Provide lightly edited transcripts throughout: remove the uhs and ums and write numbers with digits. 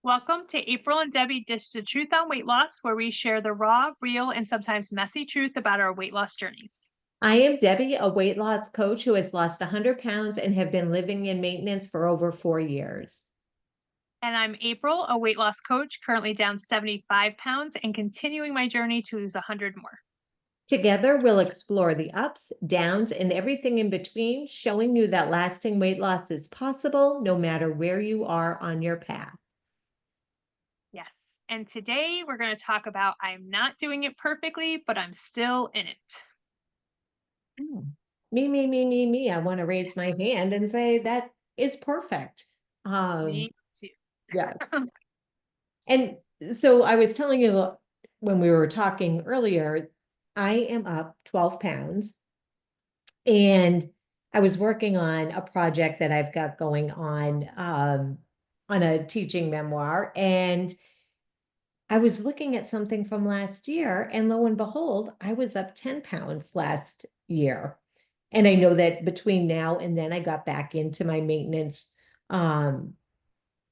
Welcome to April and Debbie Dish the Truth on Weight Loss, where we share the raw, real, and sometimes messy truth about our weight loss journeys. I am Debbie, a weight loss coach who has lost 100 pounds and have been living in maintenance for over 4 years. And I'm April, a weight loss coach, currently down 75 pounds and continuing my journey to lose 100 more. Together, we'll explore the ups, downs, and everything in between, showing you that lasting weight loss is possible no matter where you are on your path. Yes. And today we're going to talk about I'm not doing it perfectly, but I'm still in it. Oh. Me. I want to raise my hand and say that is perfect. Um, Me too. yeah. And so I was telling you when we were talking earlier, I am up 12 pounds. And I was working on a project that I've got going on a teaching memoir. And I was looking at something from last year, and lo and behold, I was up 10 pounds last year. And I know that between now and then I got back into my maintenance um,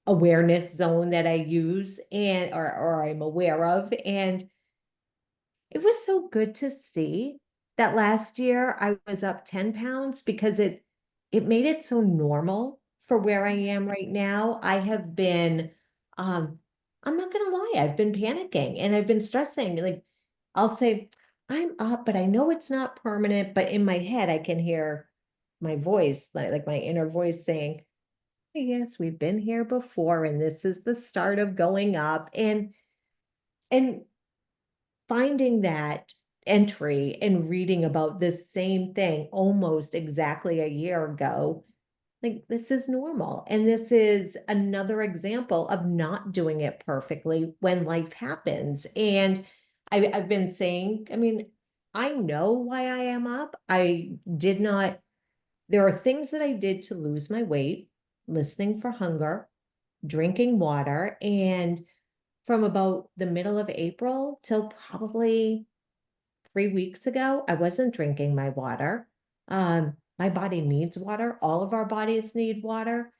awareness zone that I use or I'm aware of. And it was so good to see that last year I was up 10 pounds because it made it so normal for where I am right now. I have been um I'm not gonna lie, I've been panicking and I've been stressing. Like I'll say, I'm up, but I know it's not permanent. But in my head, I can hear my voice, like my inner voice saying, yes, we've been here before, and this is the start of going up. And finding that entry and reading about the same thing almost exactly a year ago, like this is normal. And this is another example of not doing it perfectly when life happens. And I've been saying, I mean, I know why I am up. I did not, there are things that I did to lose my weight, listening for hunger, drinking water. And from about the middle of April till probably 3 weeks ago, I wasn't drinking my water. My body needs water. All of our bodies need water.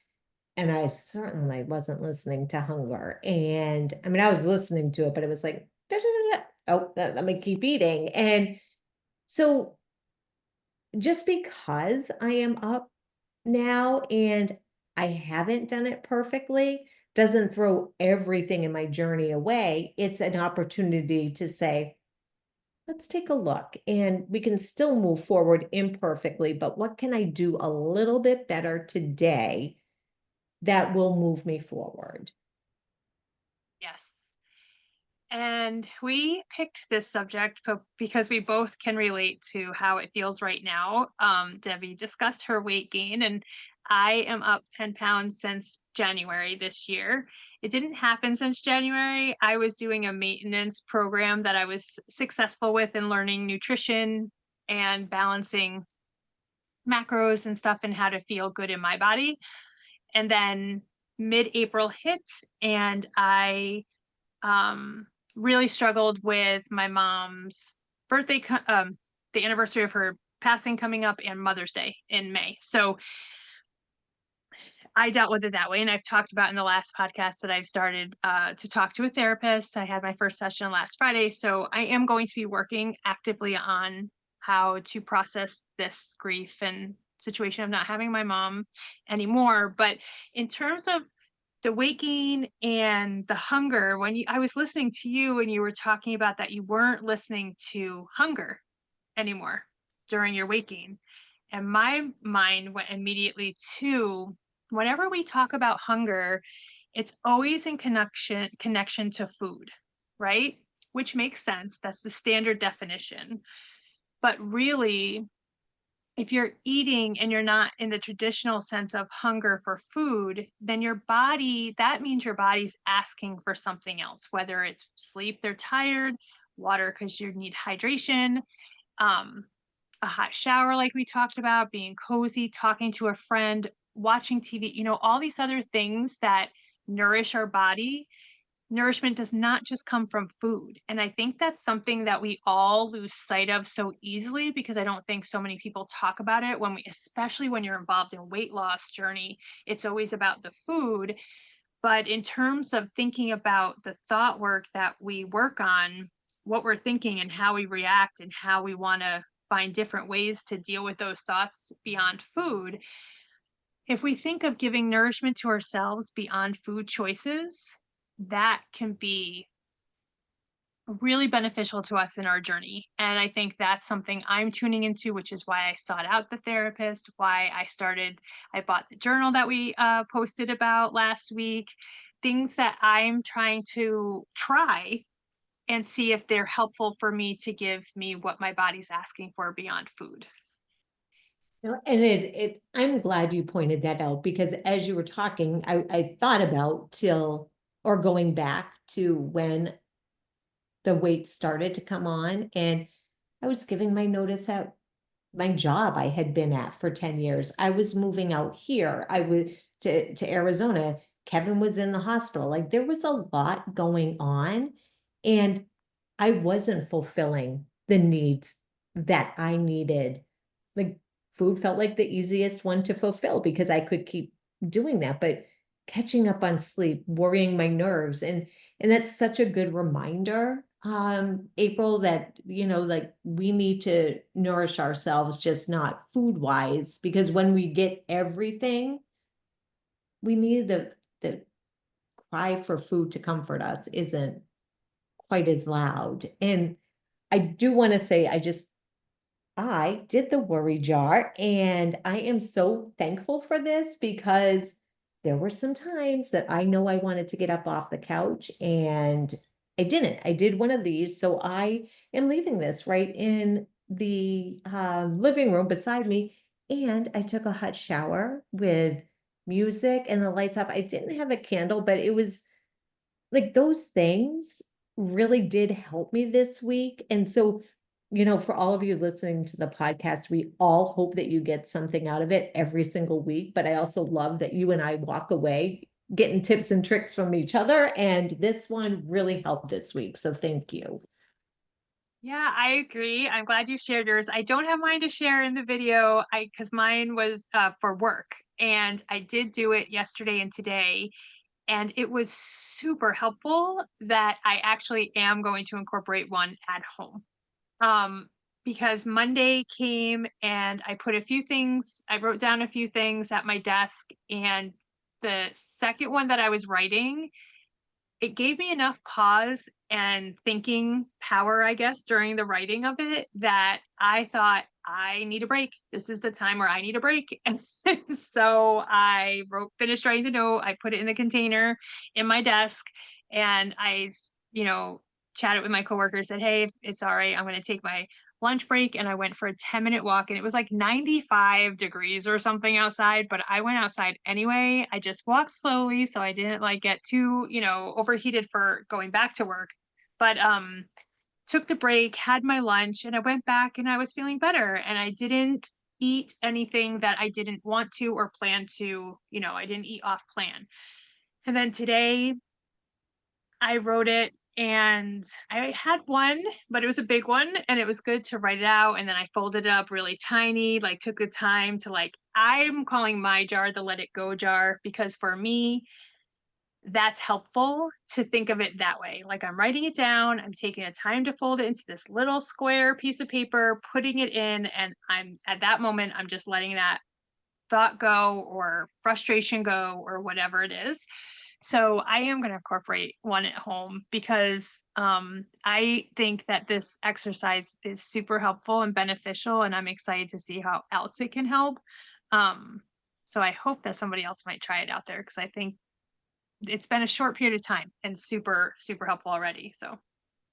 And I certainly wasn't listening to hunger. And I mean, I was listening to it, but it was like, "Da, da, da, da. Oh, let me keep eating." And so just because I am up now and I haven't done it perfectly doesn't throw everything in my journey away. It's an opportunity to say, let's take a look, and we can still move forward imperfectly, but what can I do a little bit better today that will move me forward? Yes. And we picked this subject because we both can relate to how it feels right now. Debbie discussed her weight gain, and I am up 10 pounds since January this year. It didn't happen since January. I was doing a maintenance program that I was successful with in learning nutrition and balancing macros and stuff and how to feel good in my body. And then mid April hit, and I um, really struggled with my mom's birthday, the anniversary of her passing coming up, and Mother's Day in May. So I dealt with it that way. And I've talked about in the last podcast that I've started to talk to a therapist. I had my first session last Friday. So I am going to be working actively on how to process this grief and situation of not having my mom anymore. But in terms of the weight gain and the hunger, I was listening to you and you were talking about that you weren't listening to hunger anymore during your weight gain. And my mind went immediately to whenever we talk about hunger, it's always in connection to food, right? Which makes sense. That's the standard definition. But really, if you're eating and you're not in the traditional sense of hunger for food, then that means your body's asking for something else, whether it's sleep, they're tired, water because you need hydration, um, a hot shower, like we talked about, being cozy, talking to a friend, watching TV, all these other things that nourish our body. Nourishment does not just come from food. And I think that's something that we all lose sight of so easily because I don't think so many people talk about it especially when you're involved in weight loss journey, it's always about the food. But in terms of thinking about the thought work that we work on, what we're thinking and how we react and how we want to find different ways to deal with those thoughts beyond food, if we think of giving nourishment to ourselves beyond food choices, that can be really beneficial to us in our journey. And I think that's something I'm tuning into, which is why I sought out the therapist, why I bought the journal that we posted about last week, things that I'm trying to try and see if they're helpful for me to give me what my body's asking for beyond food. No, and I'm glad you pointed that out because as you were talking, I thought about or going back to when the weight started to come on, and I was giving my notice at my job I had been at for 10 years. I was moving out here. I was to Arizona. Kevin was in the hospital. Like there was a lot going on, and I wasn't fulfilling the needs that I needed. Like food felt like the easiest one to fulfill because I could keep doing that, but catching up on sleep, worrying my nerves, and that's such a good reminder, April, that like we need to nourish ourselves, just not food wise, because when we get everything, we need the cry for food to comfort us isn't quite as loud. And I do want to say I did the worry jar, and I am so thankful for this because there were some times that I know I wanted to get up off the couch and I didn't. I did one of these. So I am leaving this right in the living room beside me. And I took a hot shower with music and the lights off. I didn't have a candle, but it was like those things really did help me this week. And so, for all of you listening to the podcast, we all hope that you get something out of it every single week. But I also love that you and I walk away getting tips and tricks from each other. And this one really helped this week. So thank you. Yeah, I agree. I'm glad you shared yours. I don't have mine to share in the video, I because mine was for work, and I did do it yesterday and today, and it was super helpful that I actually am going to incorporate one at home. Um, because Monday came and I wrote down a few things at my desk, and the second one that I was writing, it gave me enough pause and thinking power, I guess, during the writing of it that I thought, I need a break. This is the time where I need a break. And so finished writing the note. I put it in the container in my desk, and chatted with my coworker, said, hey, it's all right. I'm going to take my lunch break. And I went for a 10-minute walk, and it was like 95 degrees or something outside, but I went outside anyway. I just walked slowly so I didn't like get too, overheated for going back to work. But took the break, had my lunch, and I went back and I was feeling better. And I didn't eat anything that I didn't want to or plan to, I didn't eat off plan. And then today I wrote it, and I had one, but it was a big one, and it was good to write it out. And then I folded it up really tiny, like took the time to I'm calling my jar the let it go jar, because for me, that's helpful to think of it that way. Like I'm writing it down, I'm taking the time to fold it into this little square piece of paper, putting it in, and I'm at that moment, I'm just letting that thought go or frustration go or whatever it is. So I am going to incorporate one at home because I think that this exercise is super helpful and beneficial, and I'm excited to see how else it can help. Um, so I hope that somebody else might try it out there, because I think it's been a short period of time and super, super helpful already. So,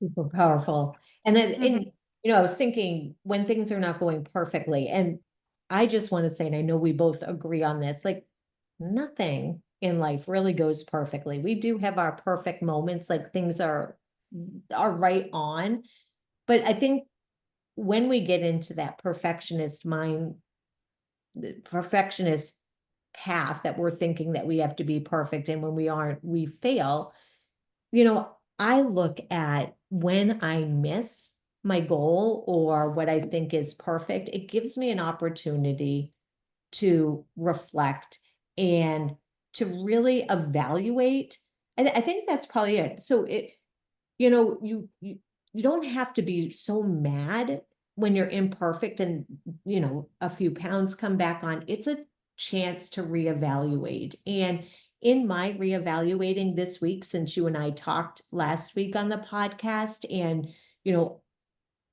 Super powerful. And then, mhm. I was thinking when things are not going perfectly, and I just want to say, and I know we both agree on this, like nothing in life really goes perfectly. We do have our perfect moments, like things are right on. But I think when we get into that perfectionist mind, the perfectionist path that we're thinking that we have to be perfect, and when we aren't, we fail. I look at when I miss my goal or what I think is perfect, it gives me an opportunity to reflect and to really evaluate. I think that's probably it. So you don't have to be so mad when you're imperfect and a few pounds come back on. It's a chance to reevaluate. And in my reevaluating this week, since you and I talked last week on the podcast, and you know,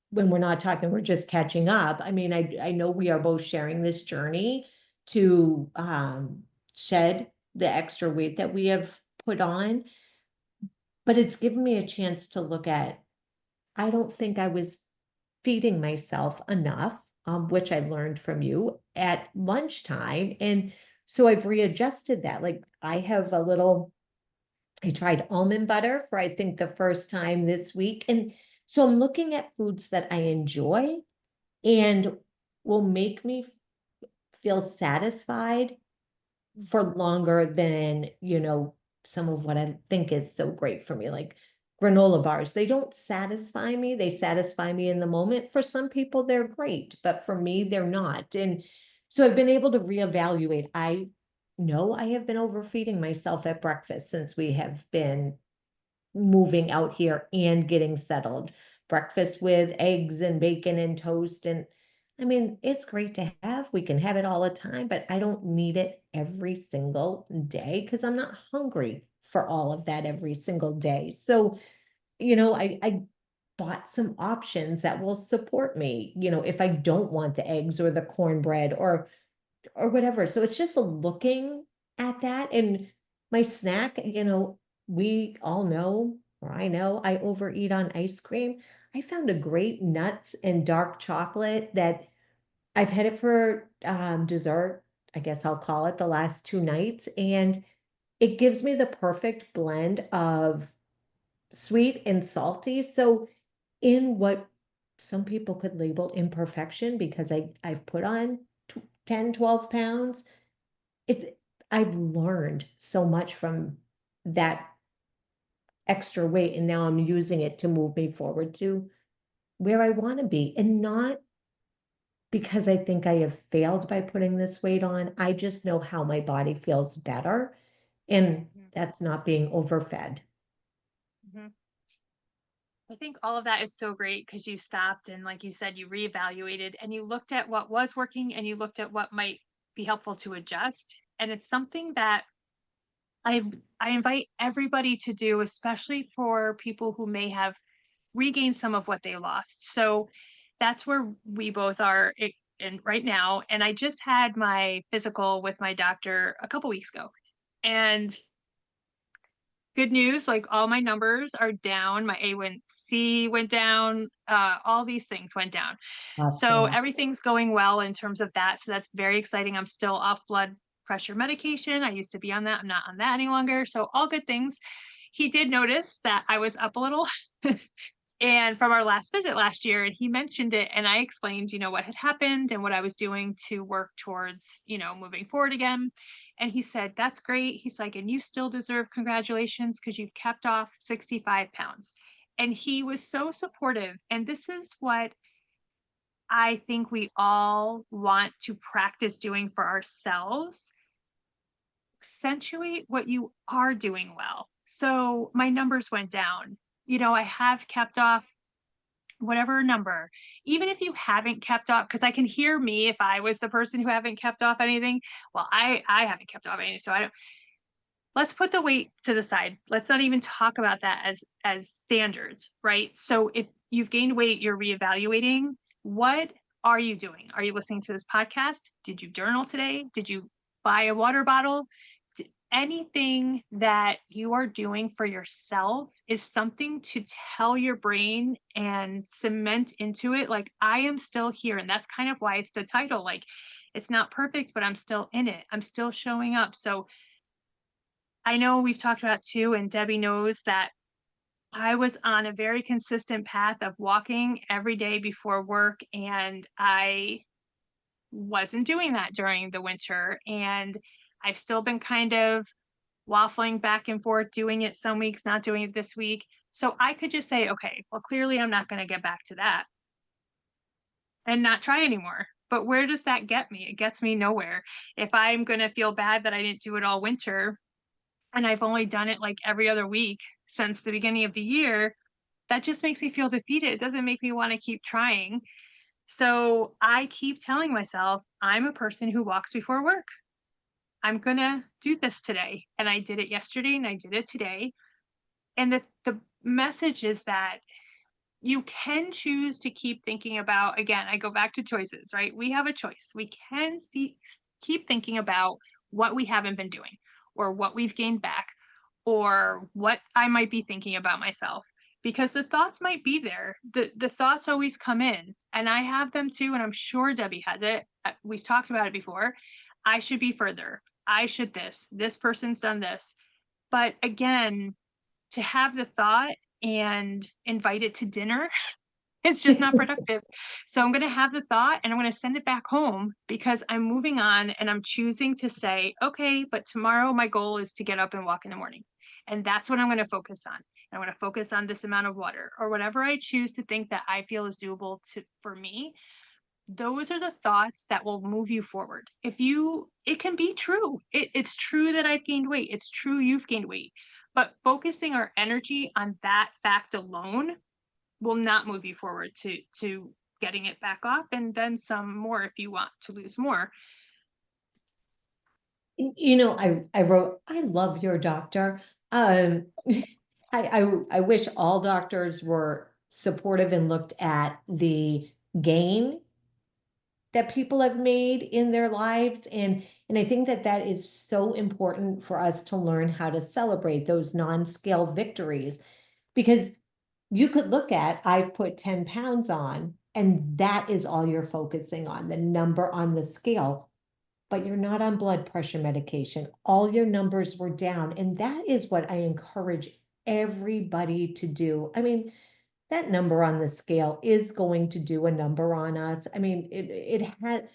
when we're not talking, we're just catching up. I mean, I know we are both sharing this journey to shed the extra weight that we have put on, but it's given me a chance to look at, I don't think I was feeding myself enough, which I learned from you at lunchtime. And so I've readjusted that. Like I tried almond butter for, I think, the first time this week. And so I'm looking at foods that I enjoy and will make me feel satisfied for longer than, some of what I think is so great for me, like granola bars. They don't satisfy me. They satisfy me in the moment. For some people, they're great, but for me, they're not. And so I've been able to reevaluate. I know I have been overfeeding myself at breakfast since we have been moving out here and getting settled. Breakfast with eggs and bacon and toast. And I mean, it's great to have. We can have it all the time, but I don't need it every single day because I'm not hungry for all of that every single day. So, I bought some options that will support me, if I don't want the eggs or the cornbread or whatever. So it's just looking at that. And my snack, we all know, or I know, I overeat on ice cream. I found a great nuts and dark chocolate that I've had it for dessert. I guess I'll call it the last 2 nights. And it gives me the perfect blend of sweet and salty. So in what some people could label imperfection, because I've put on 10, 12 pounds, it's I've learned so much from that extra weight, and now I'm using it to move me forward to where I want to be, and not because I think I have failed by putting this weight on. I just know how my body feels better, and Mhm. that's not being overfed. Mhm. I think all of that is so great because you stopped and, like you said, you reevaluated and you looked at what was working and you looked at what might be helpful to adjust. And it's something that I I invite everybody to do, especially for people who may have regained some of what they lost. So that's where we both are in right now. And I just had my physical with my doctor a couple weeks ago. And good news, like all my numbers are down. My A1C went down. All these things went down. So Awesome. everything's going well in terms of that. So that's very exciting. I'm still off blood pressure medication. I used to be on that. I'm not on that any longer. So all good things. He did notice that I was up a little and from our last visit last year, and he mentioned it, and I explained, what had happened and what I was doing to work towards, moving forward again. And he said, "That's great." He's like, "And you still deserve congratulations because you've kept off 65 pounds." And he was so supportive. And this is what I think we all want to practice doing for ourselves. Accentuate what you are doing well. So my numbers went down. I have kept off whatever number, even if you haven't kept off, because I can hear me if I was the person who haven't kept off anything. Well, I haven't kept off anything, so I don't. Let's put the weight to the side. Let's not even talk about that as standards, right? So if you've gained weight, you're reevaluating. What are you doing? Are you listening to this podcast? Did you journal today? Did you buy a water bottle? Anything that you are doing for yourself is something to tell your brain and cement into it, like, I am still here. And that's kind of why it's the title. Like, it's not perfect, but I'm still in it. I'm still showing up. So I know we've talked about too, and Debbie knows that I was on a very consistent path of walking every day before work, and I wasn't doing that during the winter. And I've still been kind of waffling back and forth, doing it some weeks, not doing it this week. So I could just say, okay, well, clearly I'm not going to get back to that and not try anymore. But where does that get me? It gets me nowhere. If I'm going to feel bad that I didn't do it all winter and I've only done it like every other week since the beginning of the year, that just makes me feel defeated. It doesn't make me want to keep trying. So I keep telling myself, I'm a person who walks before work. I'm going to do this today. And I did it yesterday and I did it today. And the message is that you can choose to keep thinking about, again, I go back to choices, right? We have a choice. We can keep thinking about what we haven't been doing or what we've gained back or what I might be thinking about myself because the thoughts might be there. The thoughts always come in and I have them too. And I'm sure Debbie has it. We've talked about it before. I should be further. I should this person's done this. But again, to have the thought and invite it to dinner, it's just not productive. So I'm going to have the thought and I'm going to send it back home because I'm moving on and I'm choosing to say, okay, but tomorrow my goal is to get up and walk in the morning. And that's what I'm going to focus on. I'm going to focus on this amount of water or whatever I choose to think that I feel is doable for me. Those are the thoughts that will move you forward. It can be true. It's true that I've gained weight. It's true you've gained weight. But focusing our energy on that fact alone will not move you forward to getting it back off and then some more if you want to lose more. I wrote, I love your doctor. Um, I wish all doctors were supportive and looked at the gain that people have made in their lives. And I think that that is so important for us to learn how to celebrate those non-scale victories because you could look at, I've put 10 pounds on, and that is all you're focusing on, the number on the scale, but you're not on blood pressure medication. All your numbers were down. And that is what I encourage everybody to do. I mean, that number on the scale is going to do a number on us. I mean, it had,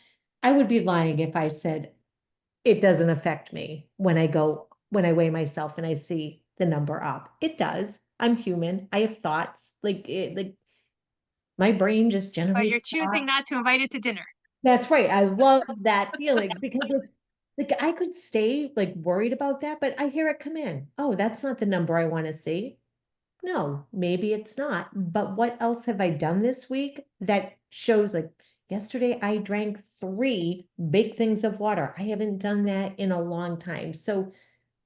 I would be lying if I said it doesn't affect me when I weigh myself and I see the number up. It does. I'm human. I have thoughts. Like my brain just But you're generates choosing thoughts. not to invite it to dinner. That's right. I love that feeling because it's like I could stay like worried about that, but I hear it come in. Oh, that's not the number I want to see. No, maybe it's not. But what else have I done this week that shows like yesterday I drank 3 big things of water. I haven't done that in a long time. So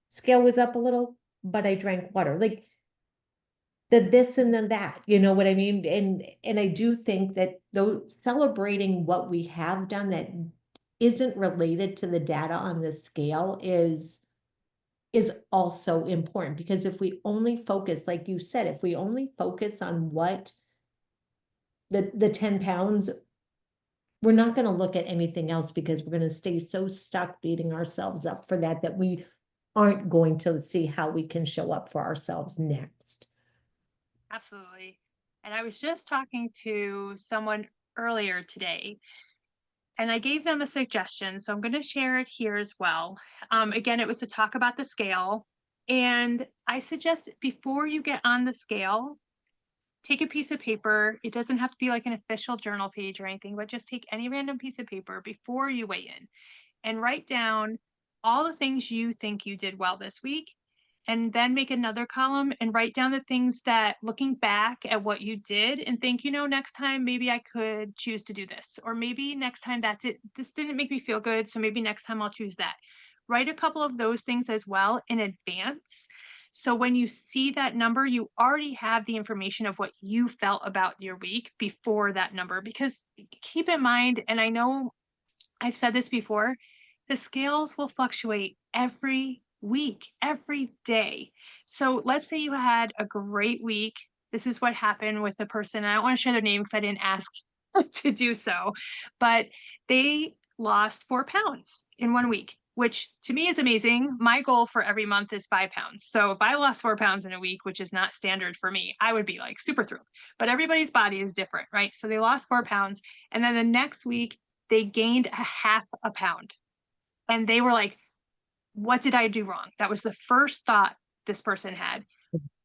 scale was up a little, but I drank water. Like the this and then that, you know what I mean? And I do think that though celebrating what we have done that isn't related to the data on the scale is also important because if we only focus, like you said, if we only focus on what the 10 pounds, we're not going to look at anything else because we're going to stay so stuck beating ourselves up for that we aren't going to see how we can show up for ourselves next. Absolutely. And I was just talking to someone earlier today and I gave them a suggestion. So I'm going to share it here as well. Again, it was to talk about the scale. And I suggest before you get on the scale, take a piece of paper. It doesn't have to be like an official journal page or anything, but just take any random piece of paper before you weigh in and write down all the things you think you did well this week. And then make another column and write down the things that looking back at what you did and think, next time maybe I could choose to do this. Or maybe next time that's it. This didn't make me feel good. So maybe next time I'll choose that. Write a couple of those things as well in advance. So when you see that number, you already have the information of what you felt about your week before that number. Because keep in mind, and I know I've said this before, the scales will fluctuate every week, every day. So let's say you had a great week. This is what happened with the person. I don't want to share their name because I didn't ask to do so, but they lost 4 pounds in one week, which to me is amazing. My goal for every month is 5 pounds. So if I lost 4 pounds in a week, which is not standard for me, I would be like super thrilled. But everybody's body is different, right? So they lost 4 pounds. And then the next week, they gained a half a pound. And they were like, what did I do wrong? That was the first thought this person had.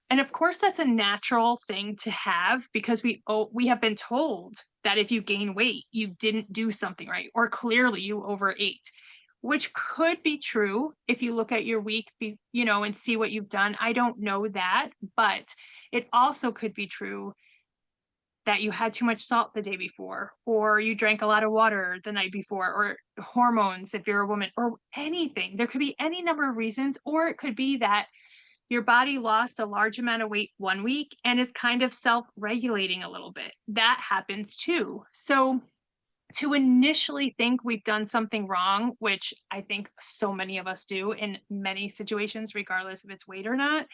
And of course, that's a natural thing to have because we have been told that if you gain weight, you didn't do something right, or clearly you overate, which could be true if you look at your week, and see what you've done. I don't know that, but it also could be true that you had too much salt the day before, or you drank a lot of water the night before, or hormones if you're a woman, or anything. There could be any number of reasons, or it could be that your body lost a large amount of weight one week and is kind of self-regulating a little bit. That happens too. So to initially think we've done something wrong, which I think so many of us do in many situations, regardless if it's weight or not,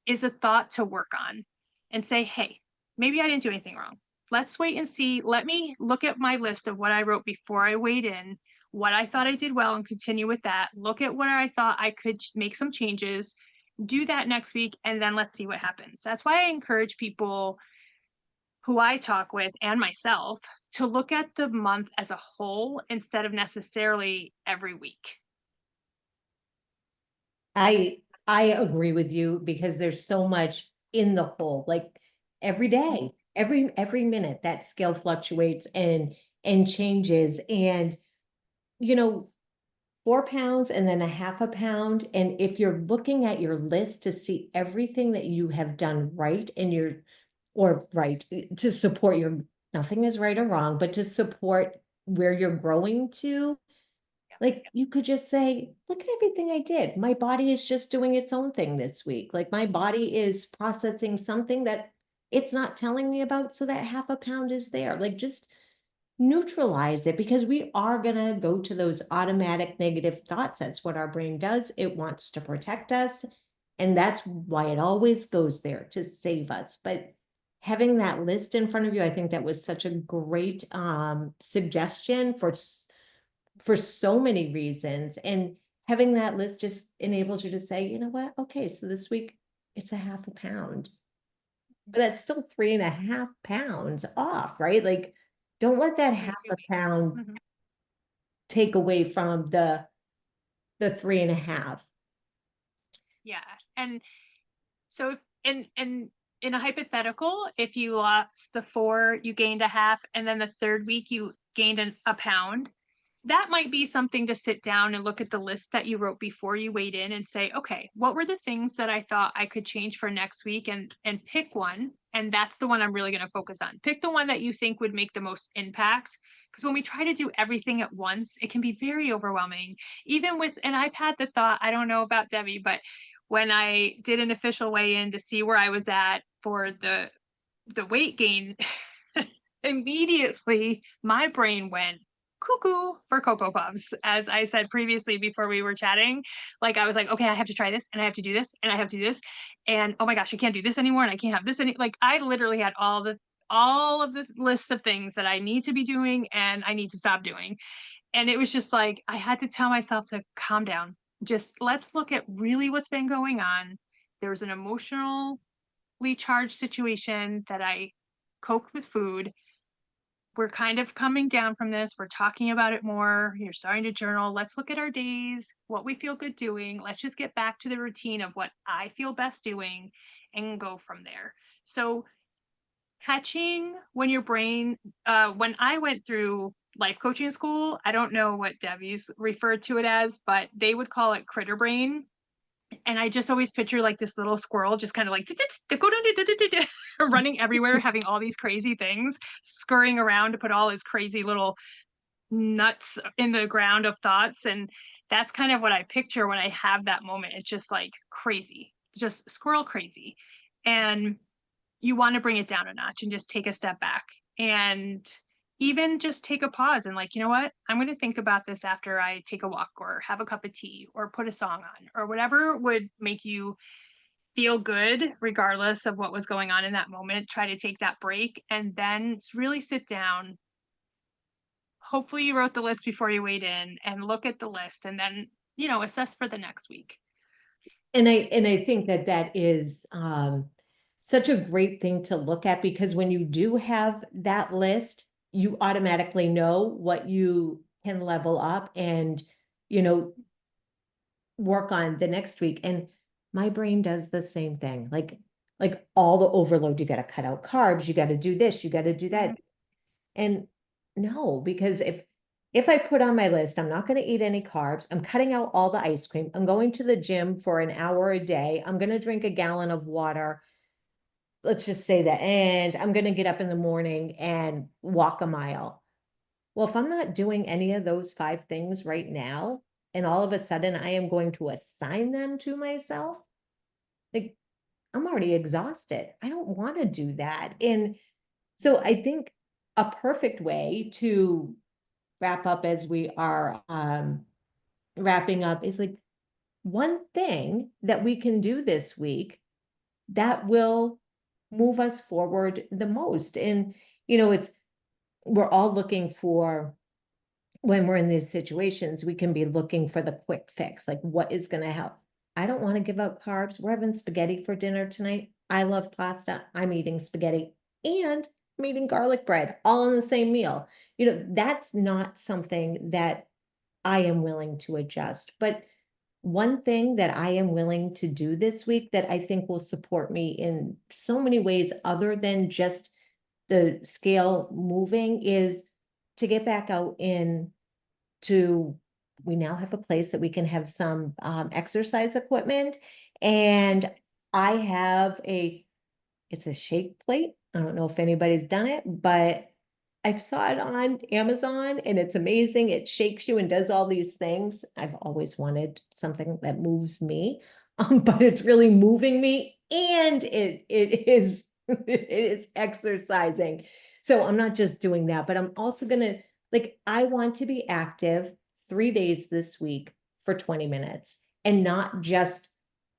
is a thought to work on and say, hey, maybe I didn't do anything wrong. Let's wait and see. Let me look at my list of what I wrote before I weighed in, what I thought I did well, and continue with that. Look at where I thought I could make some changes, do that next week, and then let's see what happens. That's why I encourage people who I talk with and myself to look at the month as a whole instead of necessarily every week. I agree with you because there's so much in the whole, like every day, every minute that scale fluctuates and changes. And you know, 4 pounds and then a half a pound. And if you're looking at your list to see everything that you have done right in your, or right, to support your, nothing is right or wrong, but to support where you're growing to, like you could just say, look at everything I did. My body is just doing its own thing this week. Like my body is processing something that it's not telling me about. So that half a pound is there. Like just neutralize it, because we are going to go to those automatic negative thoughts. That's what our brain does. It wants to protect us. And that's why it always goes there, to save us. But having that list in front of you, I think that was such a great suggestion for so many reasons. And having that list just enables you to say, you know what? Okay, so this week it's a half a pound, but that's still 3.5 pounds off, right? Like, don't let that Every half two a weeks. pound Mhm. take away from the 3.5. Yeah. And so, and in a hypothetical, if you lost the 4, you gained a half, and then the third week you gained a pound, that might be something to sit down and look at the list that you wrote before you weighed in and say, okay, what were the things that I thought I could change for next week, and pick one. And that's the one I'm really going to focus on. Pick the one that you think would make the most impact. Because when we try to do everything at once, it can be very overwhelming. Even with, and I've had the thought, I don't know about Debbie, but when I did an official weigh in to see where I was at for the weight gain, immediately my brain went cuckoo for Cocoa Puffs. As I said previously before we were chatting, like I was like, okay, I have to try this and I have to do this and I have to do this. And oh my gosh, I can't do this anymore. And I can't have this any, like I literally had all of the lists of things that I need to be doing and I need to stop doing. And it was just like I had to tell myself to calm down. Just let's look at really what's been going on. There was an emotionally charged situation that I coped with food. We're kind of coming down from this. We're talking about it more. You're starting to journal. Let's look at our days, what we feel good doing. Let's just get back to the routine of what I feel best doing and go from there. So catching when your brain, when I went through life coaching school, I don't know what Debbie's referred to it as, but they would call it critter brain. And I just always picture like this little squirrel just kind of like running everywhere, having all these crazy things, scurrying around to put all his crazy little nuts in the ground of thoughts. And that's kind of what I picture when I have that moment. It's just like crazy, just squirrel crazy. And you want to bring it down a notch and just take a step back and even just take a pause and like, you know what? I'm going to think about this after I take a walk or have a cup of tea or put a song on or whatever would make you feel good, regardless of what was going on in that moment. Try to take that break and then really sit down. Hopefully, you wrote the list before you weighed in and look at the list and then, assess for the next week. And I think that that is such a great thing to look at, because when you do have that list, you automatically know what you can level up and, you know, work on the next week. And my brain does the same thing. Like all the overload, you got to cut out carbs, you got to do this, you got to do Mhm. that. And no, because if I put on my list, I'm not going to eat any carbs, I'm cutting out all the ice cream, I'm going to the gym for an hour a day, I'm going to drink a gallon of water, let's just say that, and I'm going to get up in the morning and walk a mile. Well, if I'm not doing any of those 5 things right now, and all of a sudden I am going to assign them to myself, like I'm already exhausted. I don't want to do that. And so I think a perfect way to wrap up as we are wrapping up is like one thing that we can do this week that will move us forward the most. And, it's, we're all looking for, when we're in these situations, we can be looking for the quick fix, like what is going to help. I don't want to give up carbs. We're having spaghetti for dinner tonight. I love pasta. I'm eating spaghetti and I'm eating garlic bread all in the same meal. That's not something that I am willing to adjust. But one thing that I am willing to do this week that I think will support me in so many ways other than just the scale moving is to get back out in to we now have a place that we can have some exercise equipment. And I have it's a shake plate. I don't know if anybody's done it, but I saw it on Amazon and it's amazing. It shakes you and does all these things. I've always wanted something that moves me, but it's really moving me and it is it is exercising. So I'm not just doing that, but I'm also gonna I want to be active 3 days this week for 20 minutes and not just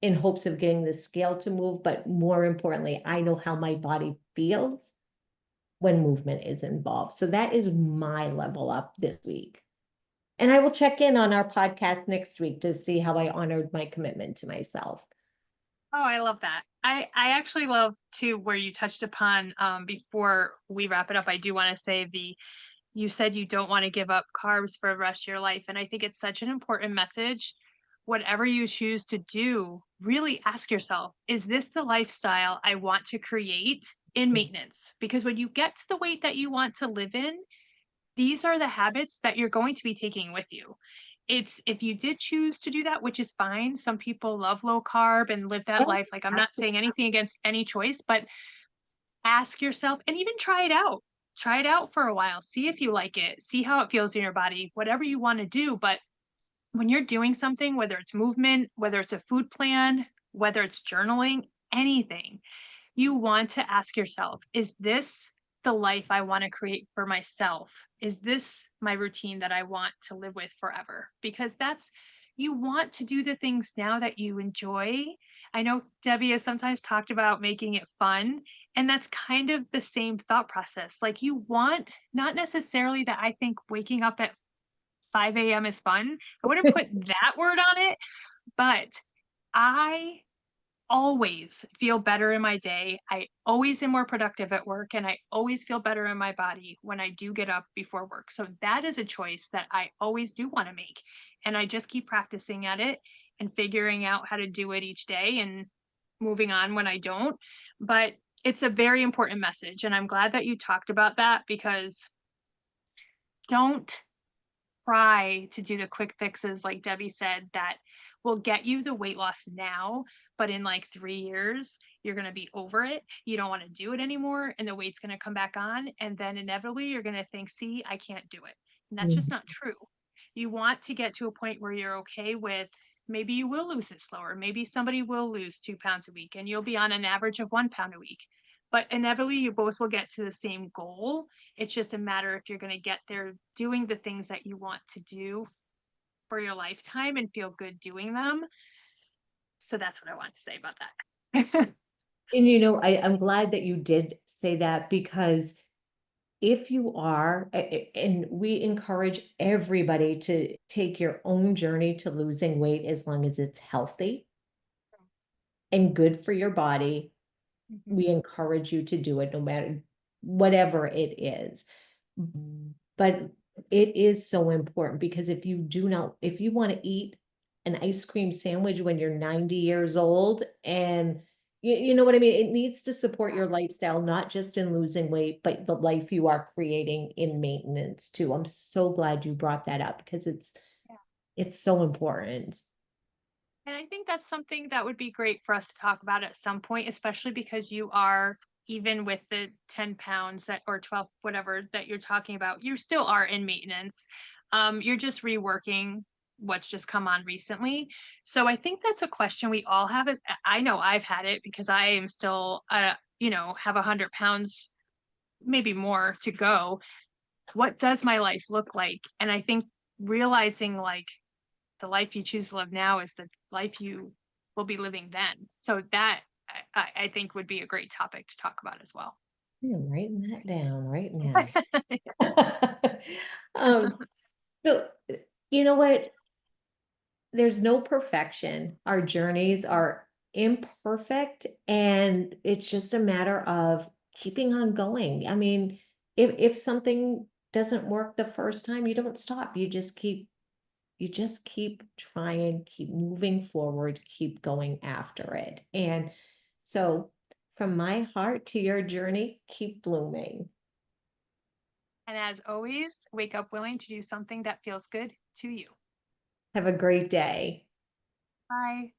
in hopes of getting the scale to move, but more importantly, I know how my body feels when movement is involved. So that is my level up this week. And I will check in on our podcast next week to see how I honored my commitment to myself. Oh, I love that. I actually love too where you touched upon before we wrap it up. I do want to say you said you don't want to give up carbs for the rest of your life. And I think it's such an important message. Whatever you choose to do, really ask yourself, is this the lifestyle I want to create in maintenance? Because when you get to the weight that you want to live in, these are the habits that you're going to be taking with you. It's if you did choose to do that, which is fine. Some people love low carb and live that Yeah, life. Like, I'm not absolutely. saying anything against any choice, but ask yourself and even try it out. Try it out for a while. See if you like it. See how it feels in your body, whatever you want to do. But when you're doing something, whether it's movement, whether it's a food plan, whether it's journaling, anything, you want to ask yourself, is this the life I want to create for myself? Is this my routine that I want to live with forever? Because you want to do the things now that you enjoy. I know Debbie has sometimes talked about making it fun, and that's kind of the same thought process. Like, you want, not necessarily that I think waking up at 5 a.m. is fun. I wouldn't put that word on it, but I always feel better in my day. I always am more productive at work, and I always feel better in my body when I do get up before work. So that is a choice that I always do want to make. And I just keep practicing at it and figuring out how to do it each day and moving on when I don't. But it's a very important message. And I'm glad that you talked about that, because don't try to do the quick fixes like Debbie said that will get you the weight loss now, but in like 3 years, you're going to be over it. You don't want to do it anymore, and the weight's going to come back on. And then inevitably, you're going to think, see, I can't do it. And that's just Mhm. not true. You want to get to a point where you're okay with, maybe you will lose it slower. Maybe somebody will lose 2 pounds a week and you'll be on an average of 1 pound a week. But inevitably, you both will get to the same goal. It's just a matter if you're going to get there doing the things that you want to do for your lifetime and feel good doing them. So that's what I want to say about that. And I'm glad that you did say that because if you are, and we encourage everybody to take your own journey to losing weight as long as it's healthy and good for your body, Mhm. we encourage you to do it no matter whatever it is. But it is so important because if you want to eat an ice cream sandwich when you're 90 years old and you know what I mean? It needs to support your lifestyle, not just in losing weight, but the life you are creating in maintenance too. I'm so glad you brought that up because Yeah. it's so important. And I think that's something that would be great for us to talk about at some point, especially because you are, even with the 10 pounds that, or 12, whatever that you're talking about, you still are in maintenance. You're just reworking what's just come on recently. So I think that's a question we all have. It. I know I've had it because I am still, have 100 pounds, maybe more to go. What does my life look like? And I think realizing like the life you choose to live now is the life you will be living then. So that I think would be a great topic to talk about as well. I'm writing that down right now. Um, so you know what? There's no perfection. Our journeys are imperfect, and it's just a matter of keeping on going. I mean, if something doesn't work the first time, you don't stop. You just keep trying, keep moving forward, keep going after it. And so from my heart to your journey, keep blooming. And as always, wake up willing to do something that feels good to you. Have a great day. Bye.